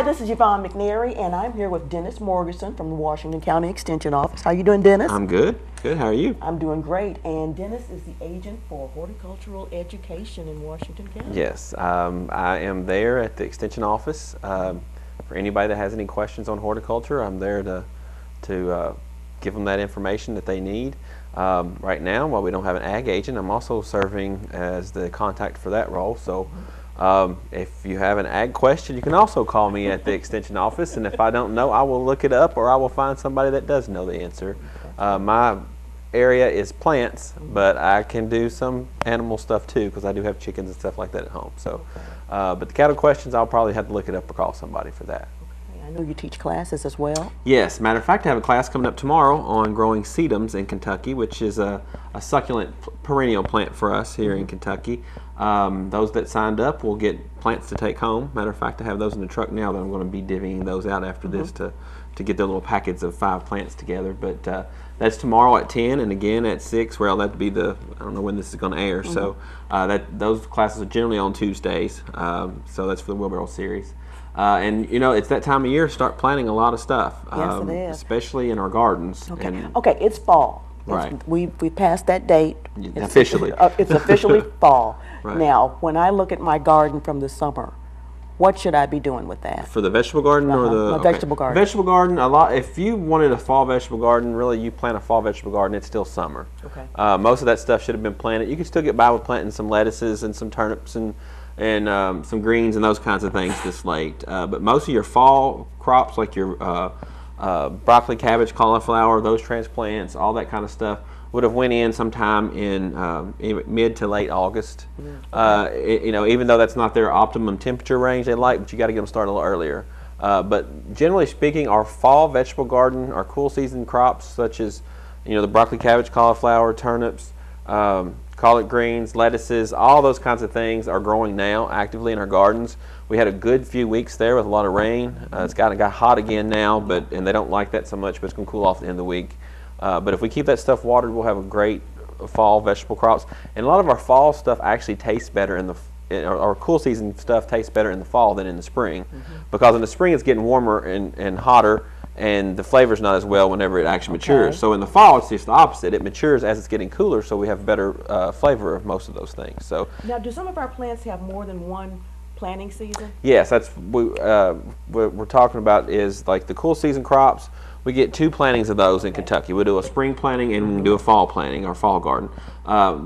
Hi, this is Yvonne McNary, and I'm here with Dennis Morgerson from the Washington County Extension Office. How you doing, Dennis? I'm good. Good. How are you? I'm doing great. And Dennis is the agent for horticultural education in Washington County. Yes, I am there at the Extension Office. For anybody that has any questions on horticulture, I'm there to give them that information that they need. Right now, while we don't have an ag agent, I'm also serving as the contact for that role. So. If you have an ag question, you can also call me at the Extension Office, and if I don't know, I will look it up or I will find somebody that does know the answer. My area is plants, but I can do some animal stuff too because I do have chickens and stuff like that at home. So, but the cattle questions, I'll probably have to look it up or call somebody for that. Okay. I know you teach classes as well. Yes, matter of fact, I have a class coming up tomorrow on growing sedums in Kentucky, which is a succulent perennial plant for us here in Kentucky. Those that signed up will get plants to take home. Matter of fact, I have those in the truck now that I'm going to be divvying those out after this to get their little packets of 5 plants together. But that's tomorrow at 10 and again at 6. Well, that'd be I don't know when this is going to air. So those classes are generally on Tuesdays. So that's for the wheelbarrow series. And you know, it's that time of year to start planting a lot of stuff. Yes, it is. Especially in our gardens. Okay. Okay, it's fall. Right. We passed that date. Officially. It's officially fall. Right. Now, when I look at my garden from the summer, what should I be doing with that? For the vegetable garden or the vegetable garden? Vegetable garden, a lot. If you wanted a fall vegetable garden, really, you plant a fall vegetable garden. It's still summer. Okay. Most of that stuff should have been planted. You can still get by with planting some lettuces and some turnips and some greens and those kinds of things this late. But most of your fall crops, like your broccoli, cabbage, cauliflower, those transplants, all that kind of stuff, would have went in sometime in mid to late August. You know, even though that's not their optimum temperature range they like, but you got to get them started a little earlier. But generally speaking, our fall vegetable garden, our cool season crops such as, you know, the broccoli, cabbage, cauliflower, turnips, collard greens, lettuces, all those kinds of things are growing now actively in our gardens. We had a good few weeks there with a lot of rain. It's got hot again now, and they don't like that so much, but it's going to cool off at the end of the week. But if we keep that stuff watered, we'll have a great fall vegetable crops. And a lot of our fall stuff actually tastes better our cool season stuff tastes better in the fall than in the spring. Because in the spring it's getting warmer and hotter, and the flavor's not as well whenever it actually matures. So in the fall it's just the opposite. It matures as it's getting cooler, so we have better flavor of most of those things. So now, do some of our plants have more than one planting season? Yes, that's what we're talking about is like the cool season crops. We get 2 plantings of those in Kentucky. We do a spring planting and we do a fall planting, our fall garden,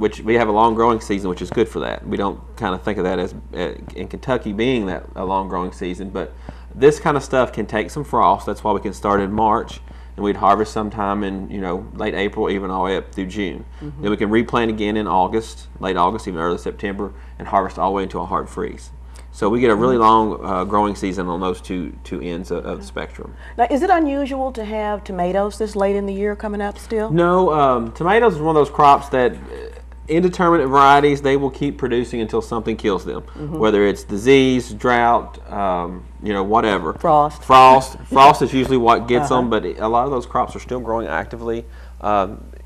which we have a long growing season, which is good for that. We don't kind of think of that as in Kentucky being that a long growing season, but this kind of stuff can take some frost. That's why we can start in March and we'd harvest sometime in, you know, late April, even all the way up through June. Then we can replant again in August, late August, even early September, and harvest all the way into a hard freeze. So we get a really long growing season on those two ends of the spectrum. Now, is it unusual to have tomatoes this late in the year coming up still? No, tomatoes is one of those crops that indeterminate varieties, they will keep producing until something kills them. Whether it's disease, drought, you know, whatever. Frost is usually what gets them, but a lot of those crops are still growing actively.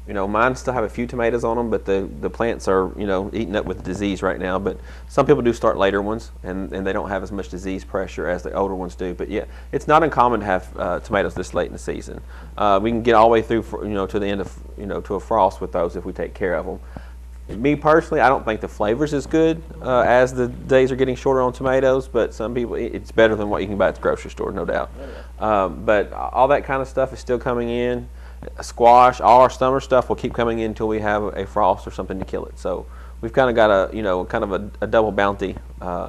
You know, mine still have a few tomatoes on them, but the plants are, you know, eaten up with disease right now. But some people do start later ones, and they don't have as much disease pressure as the older ones do. But yeah, it's not uncommon to have tomatoes this late in the season. We can get all the way through, you know, to the end of, you know, to a frost with those if we take care of them. Me personally, I don't think the flavor's as good as the days are getting shorter on tomatoes, but some people, it's better than what you can buy at the grocery store, no doubt. But all that kind of stuff is still coming in. Squash, all our summer stuff will keep coming in until we have a frost or something to kill it. So we've kind of got a, you know, kind of a double bounty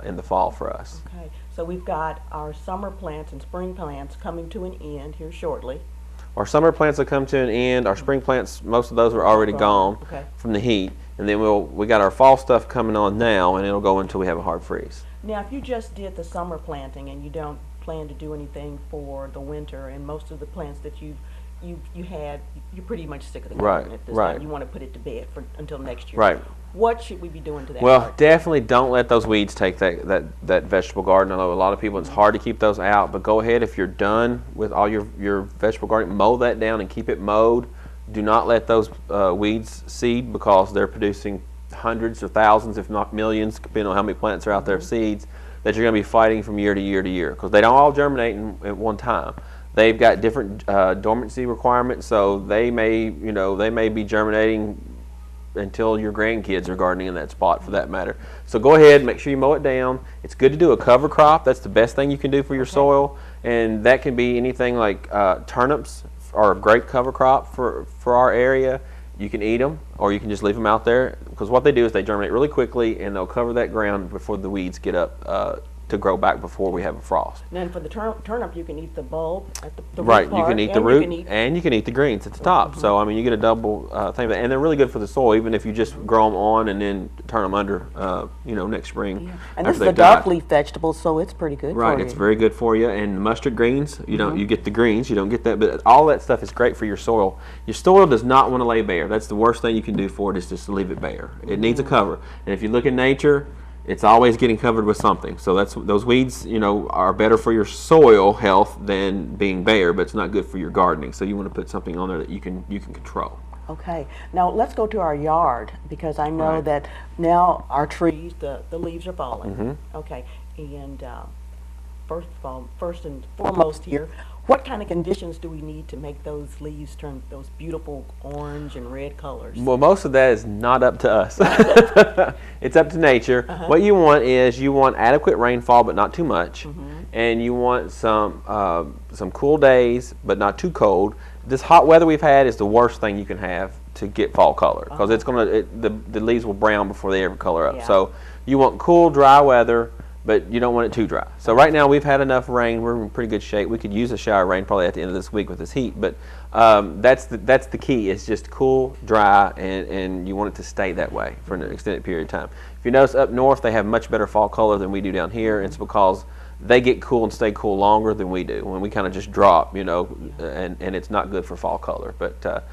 in the fall for us. Okay, so we've got our summer plants and spring plants coming to an end here shortly. Our summer plants will come to an end. Our spring plants, most of those are already gone from the heat. And then we got our fall stuff coming on now, and it'll go until we have a hard freeze. Now, if you just did the summer planting and you don't plan to do anything for the winter, and most of the plants that you had, you're pretty much sick of the garden at this time. You want to put it to bed until next year. Right. What should we be doing to that? Well, definitely don't let those weeds take that vegetable garden. I know a lot of people, it's hard to keep those out, but go ahead if you're done with all your vegetable garden, mow that down and keep it mowed. Do not let those weeds seed because they're producing hundreds or thousands, if not millions, depending on how many plants are out there of seeds. that you're going to be fighting from year to year to year, because they don't all germinate at one time. They've got different dormancy requirements, so they may be germinating until your grandkids are gardening in that spot, for that matter. So go ahead, make sure you mow it down. It's good to do a cover crop. That's the best thing you can do for your soil, and that can be anything like turnips are a great cover crop for our area. You can eat them, or you can just leave them out there, because what they do is they germinate really quickly, and they'll cover that ground before the weeds get up to grow back before we have a frost. And then for the turnip, you can eat the bulb at the right. root part, You can eat the root, and you can eat the greens at the top. So I mean, you get a double thing of that, and they're really good for the soil, even if you just grow them on and then turn them under, next spring. Yeah. And this is a dark leaf vegetable, so it's pretty good. Right, for it's you. very good for you. And mustard greens, you get the greens, you don't get that, but all that stuff is great for your soil. Your soil does not want to lay bare. That's the worst thing you can do for it, is just to leave it bare. It needs a cover, and if you look at nature, it's always getting covered with something. So those weeds, are better for your soil health than being bare, but it's not good for your gardening. So you want to put something on there that you can control. Okay. Now let's go to our yard, because I know that now our trees, the leaves are falling. Okay. And first and foremost here, what kind of conditions do we need to make those leaves turn those beautiful orange and red colors? Well, most of that is not up to us. It's up to nature. What you want is adequate rainfall, but not too much, and you want some cool days, but not too cold. This hot weather we've had is the worst thing you can have to get fall color, because the leaves will brown before they ever color up. Yeah. So you want cool, dry weather, but you don't want it too dry. So right now we've had enough rain. We're in pretty good shape. We could use a shower of rain probably at the end of this week with this heat, but that's the key. It's just cool, dry, and you want it to stay that way for an extended period of time. If you notice up north, they have much better fall color than we do down here. It's because they get cool and stay cool longer than we do. When we kind of just drop, and it's not good for fall color. But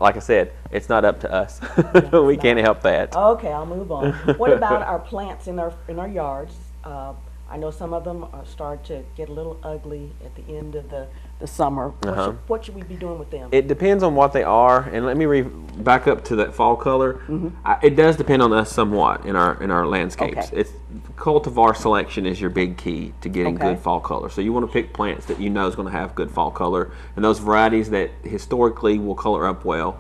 like I said, it's not up to us. We can't help that. Okay, I'll move on. What about our plants in our yards? I know some of them start to get a little ugly at the end of the summer. What should we be doing with them? It depends on what they are, and let me back up to that fall color. It does depend on us somewhat in our landscapes. It's cultivar selection is your big key to getting good fall color. So you want to pick plants that you know is going to have good fall color, and those varieties that historically will color up well.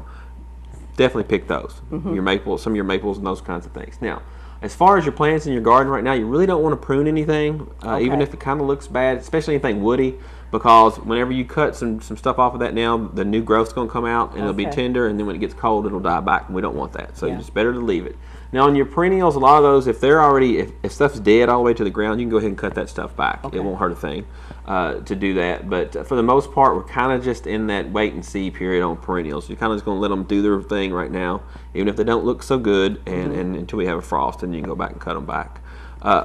Definitely pick those. Your maples, some of your maples, and those kinds of things. Now, as far as your plants in your garden right now, you really don't want to prune anything, even if it kind of looks bad, especially anything woody, because whenever you cut some stuff off of that now, the new growth's going to come out, and it'll be tender, and then when it gets cold, it'll die back, and we don't want that. So it's better to leave it. Now, on your perennials, a lot of those, if they're already, if stuff's dead all the way to the ground, you can go ahead and cut that stuff back. It won't hurt a thing to do that. But for the most part, we're kind of just in that wait and see period on perennials. You're kind of just going to let them do their thing right now, even if they don't look so good, and until we have a frost, and you can go back and cut them back.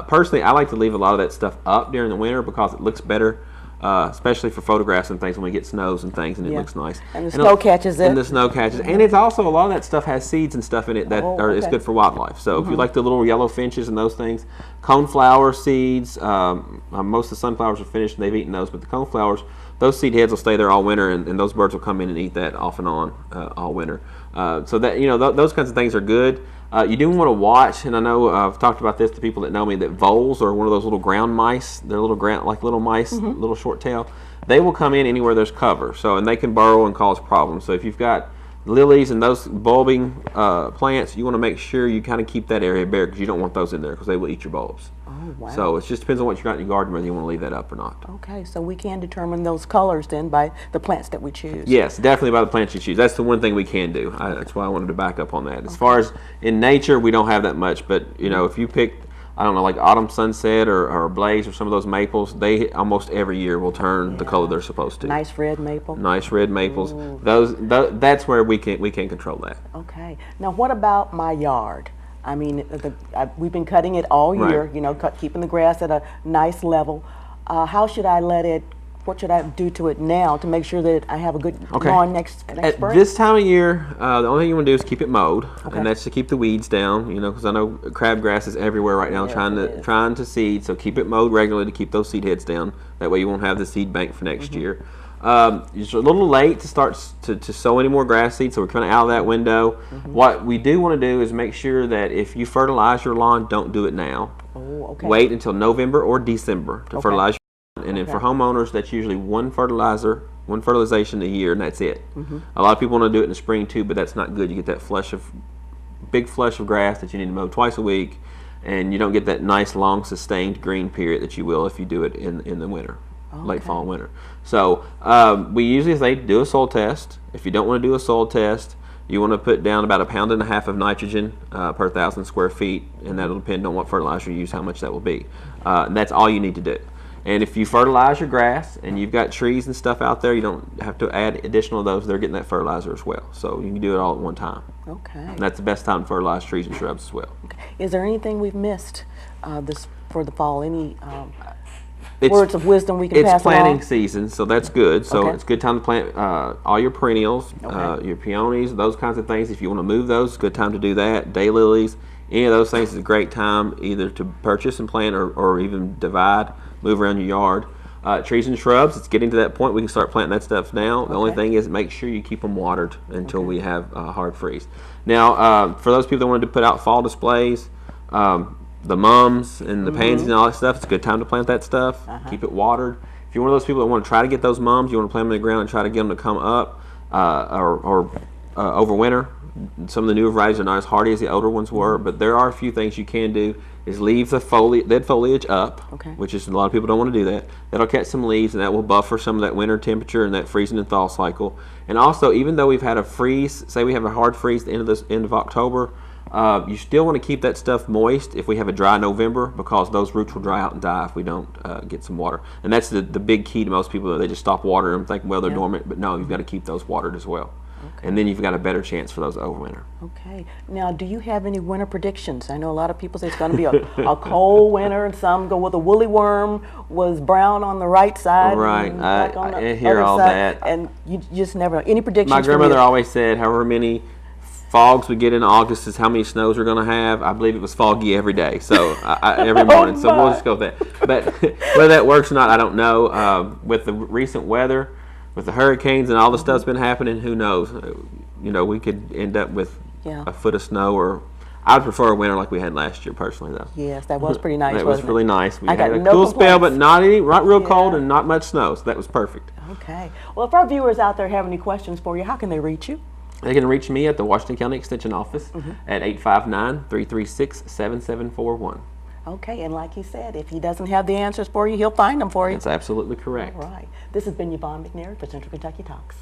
Personally, I like to leave a lot of that stuff up during the winter because it looks better. Especially for photographs and things when we get snows and things, and it looks nice. And the snow catches it. And the snow catches it. And it's also, a lot of that stuff has seeds and stuff in it that is good for wildlife. So if you like the little yellow finches and those things, coneflower seeds, most of the sunflowers are finished and they've eaten those, but the coneflowers, those seed heads will stay there all winter, and those birds will come in and eat that off and on all winter. So that, those kinds of things are good. You do want to watch, and I know I've talked about this to people that know me, that voles are one of those little ground mice. They're little little mice, little short tail. They will come in anywhere there's cover, and they can burrow and cause problems. So if you've got lilies and those bulbing plants, you want to make sure you kind of keep that area bare, because you don't want those in there, because they will eat your bulbs. Oh, wow. So it just depends on what you got in your garden, whether you want to leave that up or not. Okay, so we can determine those colors then by the plants that we choose. Yes, definitely by the plants you choose. That's the one thing we can do. That's why I wanted to back up on that. As far as in nature, we don't have that much, but if you pick, I don't know, like autumn sunset or blaze or some of those maples, they almost every year will turn the color they're supposed to. Nice red maple. Nice red maples. That's where we can control that. Okay. Now, what about my yard? I mean, we've been cutting it all year. Keeping the grass at a nice level. How should I what should I do to it now to make sure that I have a good lawn next spring? At this time of year, the only thing you want to do is keep it mowed, and that's to keep the weeds down. Because I know crabgrass is everywhere right now, trying to seed. So keep it mowed regularly to keep those seed heads down. That way you won't have the seed bank for next year. It's a little late to start to sow any more grass seed, so we're kind of out of that window. What we do want to do is make sure that if you fertilize your lawn, don't do it now. Oh, okay. Wait until November or December to fertilize your lawn. And then for homeowners, that's usually one fertilization a year, and that's it. A lot of people want to do it in the spring too, but that's not good. You get that big flush of grass that you need to mow twice a week, and you don't get that nice long sustained green period that you will if you do it in the winter. Late fall and winter. So we usually say do a soil test. If you don't want to do a soil test, you want to put down about 1.5 pounds of nitrogen per 1,000 square feet, and that'll depend on what fertilizer you use, how much that will be. And that's all you need to do. And if you fertilize your grass and you've got trees and stuff out there, you don't have to add additional of those. They're getting that fertilizer as well. So you can do it all at one time. Okay. And that's the best time to fertilize trees and shrubs as well. Okay. Is there anything we've missed for the fall? Any words of wisdom we can pass It's planting along? season, so that's good. So Okay. it's a good time to plant all your perennials, your peonies, those kinds of things. If you want to move those, it's a good time to do that. Daylilies, any of those things is a great time either to purchase and plant or even divide, move around your yard. Trees and shrubs, it's getting to that point we can start planting that stuff now. The only thing is make sure you keep them watered until we have hard freeze. Now, for those people that wanted to put out fall displays, the mums and the pansies and all that stuff, it's a good time to plant that stuff. Keep it watered. If you're one of those people that want to try to get those mums, you want to plant them in the ground and try to get them to come up or over winter. Some of the newer varieties are not as hardy as the older ones were, but there are a few things you can do. Is leave the dead foliage up, which is a lot of people don't want to do that. That'll catch some leaves, and that will buffer some of that winter temperature and that freezing and thaw cycle. And also, even though we've had a freeze, say we have a hard freeze at the end of October, you still want to keep that stuff moist if we have a dry November, because those roots will dry out and die if we don't get some water. And that's the big key to most people. They just stop watering them, think, well, they're dormant, but no, you've got to keep those watered as well. And then you've got a better chance for those overwinter. Okay. Now, do you have any winter predictions? I know a lot of people say it's going to be a cold winter, and some go with a woolly worm was brown on the right side. Right. And black on the I hear other all side, that. and you just never know. Any predictions? My grandmother from you? always said however many fogs we get in August is how many snows we're going to have. I believe it was foggy every day, so every morning. So we'll just go with that. But whether that works or not, I don't know. With the recent weather, with the hurricanes and all the stuff's been happening, who knows? You know, we could end up with a foot of snow, or I'd prefer a winter like we had last year, personally, though. Yes, that was pretty nice. That was really nice. We I had got a no cool spell, complaints. but not real cold and not much snow, so that was perfect. Okay. Well, if our viewers out there have any questions for you, how can they reach you? They can reach me at the Washington County Extension Office at 859-336-7741. Okay, and like he said, if he doesn't have the answers for you, he'll find them for you. That's absolutely correct. All right. This has been Yvonne McNair for Central Kentucky Talks.